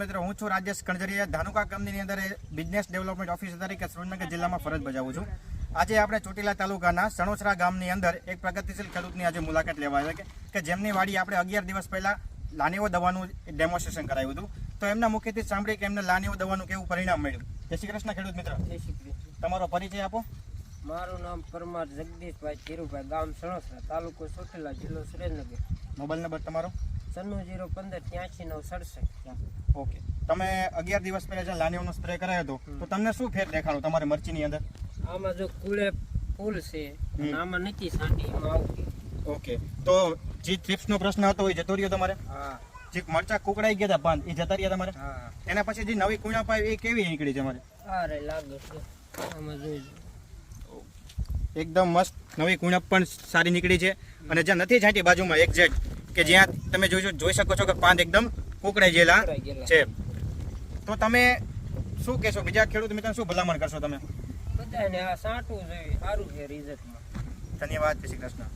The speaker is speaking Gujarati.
મિત્રો હું છું રાજેશ કણજરિયા, ધાનુકા કંપનીની અંદર બિઝનેસ ડેવલપમેન્ટ ઓફિસર તરીકે સુરેન્દ્રનગર જિલ્લામાં ફરજ બજાવું છું. આજે આપણે ચોટીલા તાલુકાના સણોસરા ગામની અંદર એક પ્રગતિશીલ ખેડૂતની આજે મુલાકાત લેવા છે કે જેમની વાડી આપણે 11 દિવસ પહેલા લાનેવો દવાનું ડેમોન્સ્ટ્રેશન કરાવ્યું હતું. તો એમના મુખ્યથી સાંભળી કે એમને લાનેવો દવાનું કેવું પરિણામ મળ્યું. જય શ્રી કૃષ્ણ ખેડૂત મિત્ર. જય શ્રી કૃષ્ણ. તમારો પરિચય આપો. મારું નામ પરમાર જગદીશભાઈ ધીરુભાઈ, ગામ સણોસરા, તાલુકો ચોટીલા, જિલ્લો સુરેન્દ્રનગર. મોબાઈલ નંબર તમારો 96-015-83-967. ઓકે. તમે 11 દિવસ પહેલા જે લાનેવોનો સ્પ્રે કરાયો હતો તો તમને શું ફેર દેખાડો તમારી મરચીની અંદર? આમાં જો કુળે ફૂલ છે અને આમાં નથી સાંડી, એમાં આવતી. ઓકે. તો જે થ્રિપ્સનો પ્રશ્ન હતો એ જતો રહ્યો તમારે? હા જે મરચા કુકડાઈ ગયા હતા પાન એ જતા રહ્યા તમારે? હા. એના પછી જે નવી કુણા પાય એ કેવી નીકળી છે તમારે? અરે લાગે છે આમાં જોઈ. એકદમ મસ્ત નવી કુણપ પણ સારી નીકળી છે. અને જ્યાં નથી છાંટી બાજુમાં એક્ઝેક્ટ કે જ્યાં તમે જોઈ શકો છો કે પાન એકદમ કુકડાઈ ગયેલા છે. તો તમે શું કહેશો બીજા ખેડૂત મિત્રોને શું ભલામણ કરશો તમે? બધાને આ સાંટવું જોઈએ, સારું છે રિઝલ્ટમાં. ધન્યવાદ. જય શ્રી કૃષ્ણ.